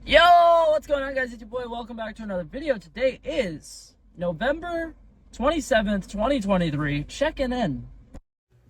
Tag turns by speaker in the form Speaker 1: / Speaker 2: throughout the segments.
Speaker 1: Yo, what's going on, guys? It's your boy. Welcome back to another video. Today is November 27th, 2023. Checking in.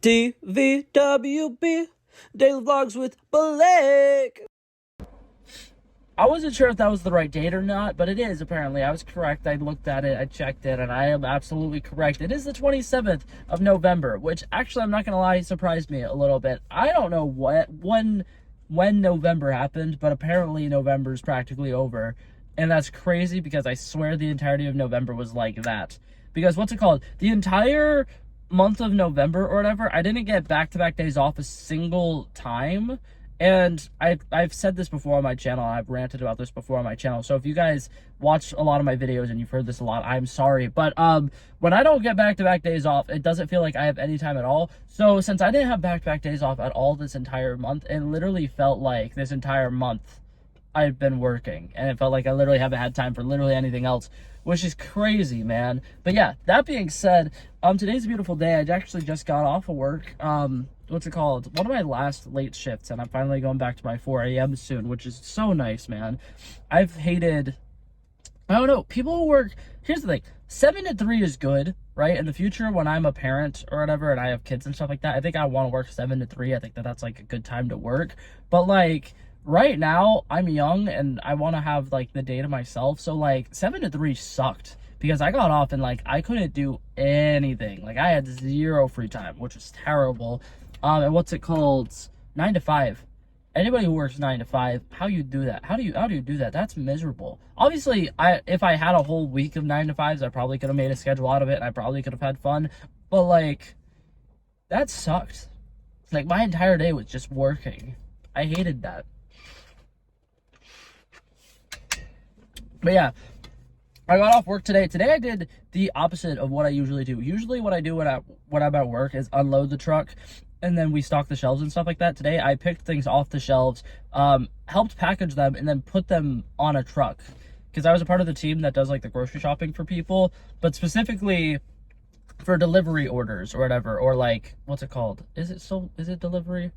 Speaker 1: DVWB Daily Vlogs with Blake. I wasn't sure if that was the right date or not, but it is apparently. I was correct. I looked at it, I checked it, and I am absolutely correct. It is the 27th of November, which actually, I'm not going to lie, surprised me a little bit. I don't know when November happened, but apparently November is practically over. And that's crazy because I swear the entirety of November was like that. Because what's it called? The entire month of November or whatever, I didn't get back-to-back days off a single time. And I've said this before on my channel. I've ranted about this before on my channel. So if you guys watch a lot of my videos and you've heard this a lot, I'm sorry. But when I don't get back-to-back days off, it doesn't feel like I have any time at all. So since I didn't have back-to-back days off at all this entire month, it literally felt like this entire month I've been working. And it felt like I literally haven't had time for literally anything else, which is crazy, man. But yeah, that being said, today's a beautiful day. I actually just got off of work. What's it called? One of my last late shifts, and I'm finally going back to my 4 a.m. soon, which is so nice, man. I've hated, I don't know, people who work, here's the thing, 7 to 3 is good, right? In the future, when I'm a parent or whatever, and I have kids and stuff like that, I think I want to work 7 to 3. I think that that's, like, a good time to work. But, like, right now, I'm young, and I want to have, like, the day to myself, so, like, 7 to 3 sucked. Because I got off and, like, I couldn't do anything. Like, I had zero free time, which was terrible. And what's it called? 9 to 5. Anybody who works 9 to 5, how you do that? How do you do that? That's miserable. Obviously, if I had a whole week of 9 to 5s, I probably could have made a schedule out of it, and I probably could have had fun. But, like, that sucked. Like, my entire day was just working. I hated that. But yeah, I got off work today. Today I did the opposite of what I usually do. Usually what I do when I'm at work is unload the truck, and then we stock the shelves and stuff like that. Today I picked things off the shelves, helped package them, and then put them on a truck. Because I was a part of the team that does, like, the grocery shopping for people, but specifically for delivery orders or whatever, or, like, what's it called? Is it delivery?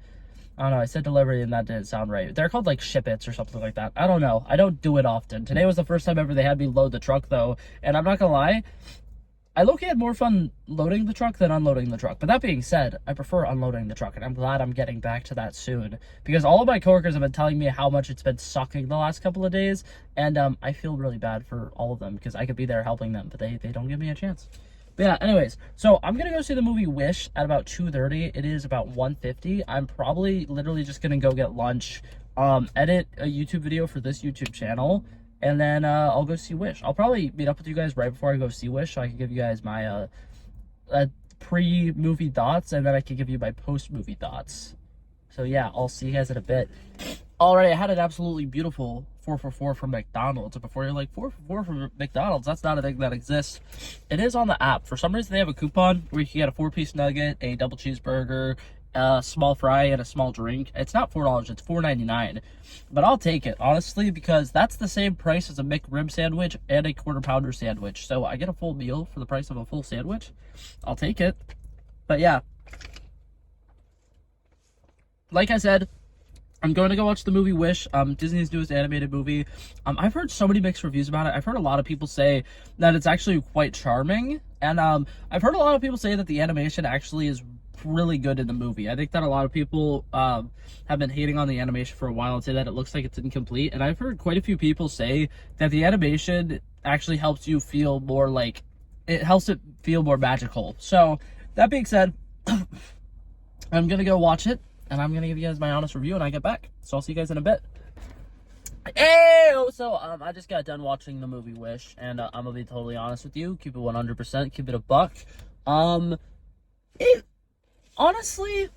Speaker 1: I don't know, I said delivery and that didn't sound right. They're called, like, ship-its or something like that. I don't know. I don't do it often. Today was the first time ever they had me load the truck, though. And I'm not gonna lie, I low-key had more fun loading the truck than unloading the truck. But that being said, I prefer unloading the truck, and I'm glad I'm getting back to that soon. Because all of my coworkers have been telling me how much it's been sucking the last couple of days. And I feel really bad for all of them, because I could be there helping them, but they don't give me a chance. But yeah, anyways, so I'm gonna go see the movie Wish at about 2:30. It is about 1:50. I'm probably literally just gonna go get lunch, edit a YouTube video for this YouTube channel, and then I'll go see Wish. I'll probably meet up with you guys right before I go see Wish, so I can give you guys my pre-movie thoughts, and then I can give you my post-movie thoughts. So yeah, I'll see you guys in a bit. Alright, I had an absolutely beautiful 4 for 4 from McDonald's. And before you're like, 4 for 4 from McDonald's, that's not a thing that exists. It is on the app. For some reason, they have a coupon where you can get a 4-piece nugget, a double cheeseburger, a small fry, and a small drink. It's not $4, it's $4.99. But I'll take it, honestly, because that's the same price as a McRib sandwich and a quarter pounder sandwich. So I get a full meal for the price of a full sandwich. I'll take it. But yeah, like I said, I'm going to go watch the movie Wish, Disney's newest animated movie. I've heard so many mixed reviews about it. I've heard a lot of people say that it's actually quite charming. And I've heard a lot of people say that the animation actually is really good in the movie. I think that a lot of people have been hating on the animation for a while and say that it looks like it's incomplete. And I've heard quite a few people say that the animation actually helps you feel more like, it helps it feel more magical. So, that being said, I'm going to go watch it. And I'm going to give you guys my honest review when I get back. So I'll see you guys in a bit. Ew! So, I just got done watching the movie Wish. And I'm going to be totally honest with you. Keep it 100%. Keep it a buck. Honestly,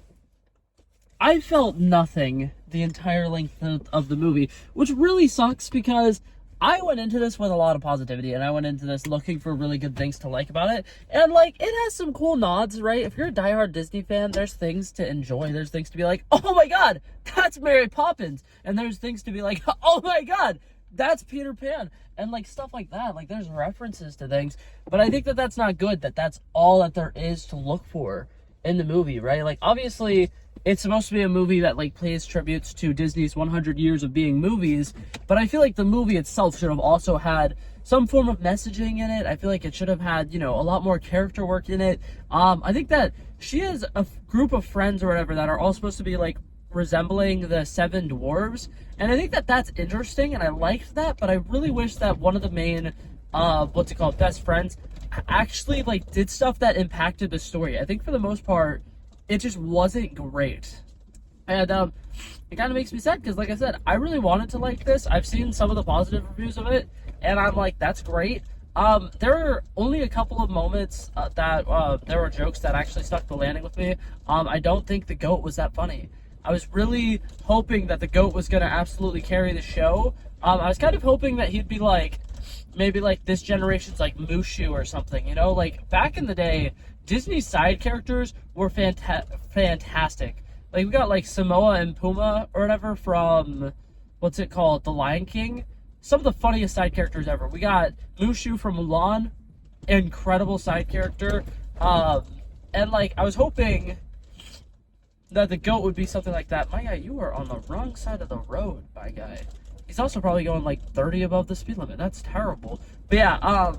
Speaker 1: I felt nothing the entire length of the movie. Which really sucks because I went into this with a lot of positivity, and I went into this looking for really good things to like about it. And, like, it has some cool nods, right? If you're a diehard Disney fan, there's things to enjoy. There's things to be like, oh my god, that's Mary Poppins. And there's things to be like, oh my god, that's Peter Pan. And, like, stuff like that. Like, there's references to things. But I think that that's not good, that that's all that there is to look for in the movie, right? Like, obviously, it's supposed to be a movie that, like, pays tributes to Disney's 100 years of being movies, but I feel like the movie itself should have also had some form of messaging in it. I feel like it should have had, you know, a lot more character work in it. I think that she has a group of friends or whatever that are all supposed to be, like, resembling the Seven Dwarves, and I think that that's interesting, and I liked that, but I really wish that one of the main, best friends actually, like, did stuff that impacted the story. I think for the most part, it just wasn't great. And it kind of makes me sad because, like I said, I really wanted to like this. I've seen some of the positive reviews of it, and I'm like, that's great. There were only a couple of moments that there were jokes that actually stuck the landing with me. I don't think the goat was that funny. I was really hoping that the goat was going to absolutely carry the show. I was kind of hoping that he'd be like, maybe like this generation's like Mushu or something, you know? Like, back in the day, Disney's side characters were fantastic. Like, we got like Samoa and Puma or whatever from, The Lion King. Some of the funniest side characters ever. We got Mushu from Mulan, incredible side character. And like, I was hoping that the goat would be something like that. My guy, you are on the wrong side of the road, my guy. He's also probably going like 30 above the speed limit. That's terrible. But yeah,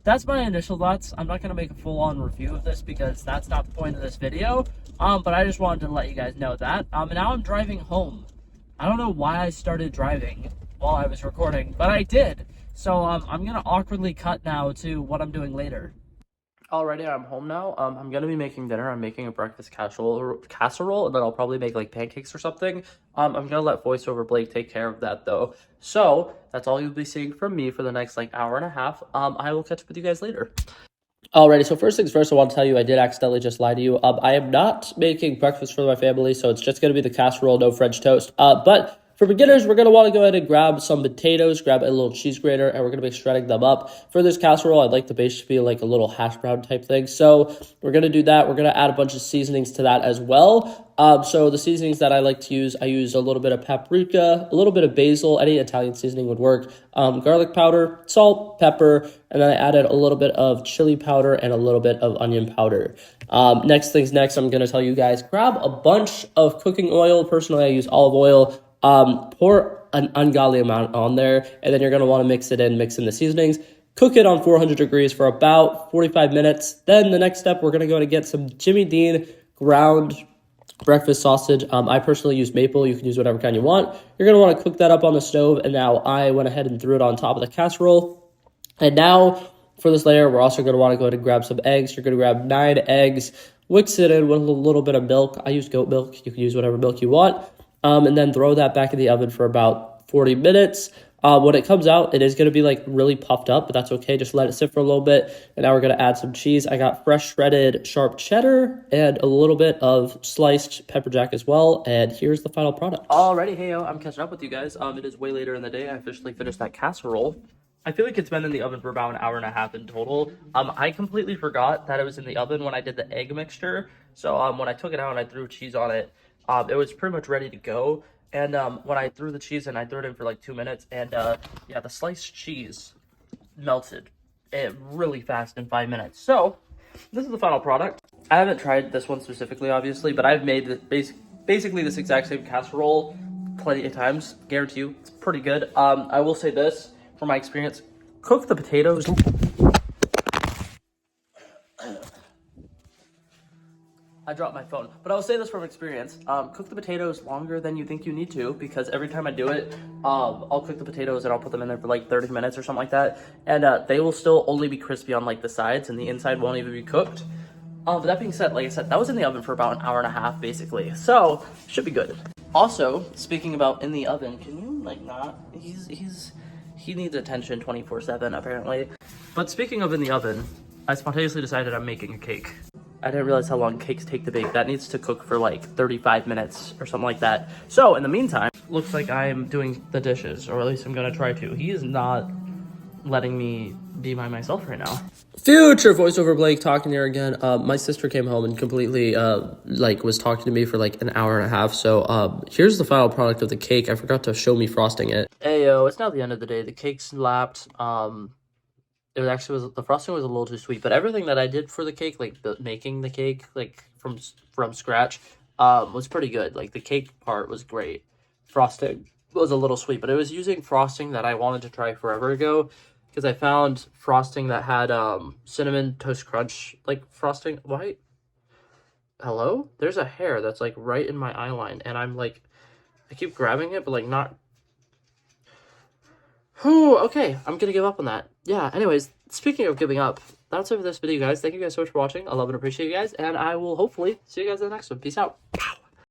Speaker 1: that's my initial thoughts. I'm not going to make a full-on review of this because that's not the point of this video. But I just wanted to let you guys know that. And now I'm driving home. I don't know why I started driving while I was recording, but I did. So I'm going to awkwardly cut now to what I'm doing later. Alrighty, I'm home now. I'm gonna be making dinner. I'm making a breakfast casserole, and then I'll probably make like pancakes or something. I'm gonna let voiceover Blake take care of that though. So that's all you'll be seeing from me for the next like hour and a half. I will catch up with you guys later. Alrighty, so first things first, I want to tell you I did accidentally just lie to you. I am not making breakfast for my family, so it's just gonna be the casserole, no French toast. But for beginners, we're going to want to go ahead and grab some potatoes, grab a little cheese grater, and we're going to be shredding them up. For this casserole, I'd like the base to be like a little hash brown type thing. So we're going to do that. We're going to add a bunch of seasonings to that as well. So the seasonings that I like to use, I use a little bit of paprika, a little bit of basil, any Italian seasoning would work, garlic powder, salt, pepper, and then I added a little bit of chili powder and a little bit of onion powder. Next things next, I'm going to tell you guys, grab a bunch of cooking oil. Personally, I use olive oil. Pour an ungodly amount on there, and then you're going to want to mix in the seasonings. Cook it on 400 degrees for about 45 minutes. Then the next step, we're going to go to get some Jimmy Dean ground breakfast sausage. I personally use maple. You can use whatever kind you want. You're going to want to cook that up on the stove, and now I went ahead and threw it on top of the casserole. And now for this layer, we're also going to want to go ahead and grab some eggs. You're going to grab 9 eggs, mix it in with a little bit of milk. I use goat milk. You can use whatever milk you want. And then throw that back in the oven for about 40 minutes. When it comes out, it is going to be like really puffed up, but that's okay. Just let it sit for a little bit. And now we're going to add some cheese. I got fresh shredded sharp cheddar and a little bit of sliced pepper jack as well. And here's the final product. Alrighty, hey yo, I'm catching up with you guys. It is way later in the day. I officially finished that casserole. I feel like it's been in the oven for about an hour and a half in total. I completely forgot that it was in the oven when I did the egg mixture. So when I took it out and I threw cheese on it, it was pretty much ready to go. And when I threw the cheese in, I threw it in for like 2 minutes. And yeah, the sliced cheese melted really fast in 5 minutes. So this is the final product. I haven't tried this one specifically, obviously, but I've made basically this exact same casserole plenty of times. Guarantee you, it's pretty good. I will say this, from my experience, cook the potatoes. I dropped my phone, but I'll say this from experience. Cook the potatoes longer than you think you need to, because every time I do it, I'll cook the potatoes and I'll put them in there for like 30 minutes or something like that. And they will still only be crispy on like the sides, and the inside won't even be cooked. But that being said, like I said, that was in the oven for about an hour and a half basically. So should be good. Also, speaking about in the oven, can you like not, he needs attention 24/7 apparently. But speaking of in the oven, I spontaneously decided I'm making a cake. I didn't realize how long cakes take to bake. That needs to cook for like 35 minutes or something like that. So in the meantime, looks like I'm doing the dishes, or at least I'm gonna try to. He is not letting me be by myself right now. Future voiceover Blake talking here again. My sister came home and completely was talking to me for like an hour and a half. So here's the final product of the cake. I forgot to show me frosting it. Hey yo, it's now the end of the day. The cake slapped. it was actually the frosting was a little too sweet, but everything that I did for the cake, like making the cake like from scratch, was pretty good. Like the cake part was great. Frosting was a little sweet, but it was using frosting that I wanted to try forever ago because I found frosting that had cinnamon toast crunch like frosting. Why? Hello? There's a hair that's like right in my eye line, and I'm like, I keep grabbing it, but like not. Whew, okay, I'm gonna give up on that. Yeah, anyways, speaking of giving up, that's it for this video, guys. Thank you guys so much for watching. I love and appreciate you guys, and I will hopefully see you guys in the next one. Peace out.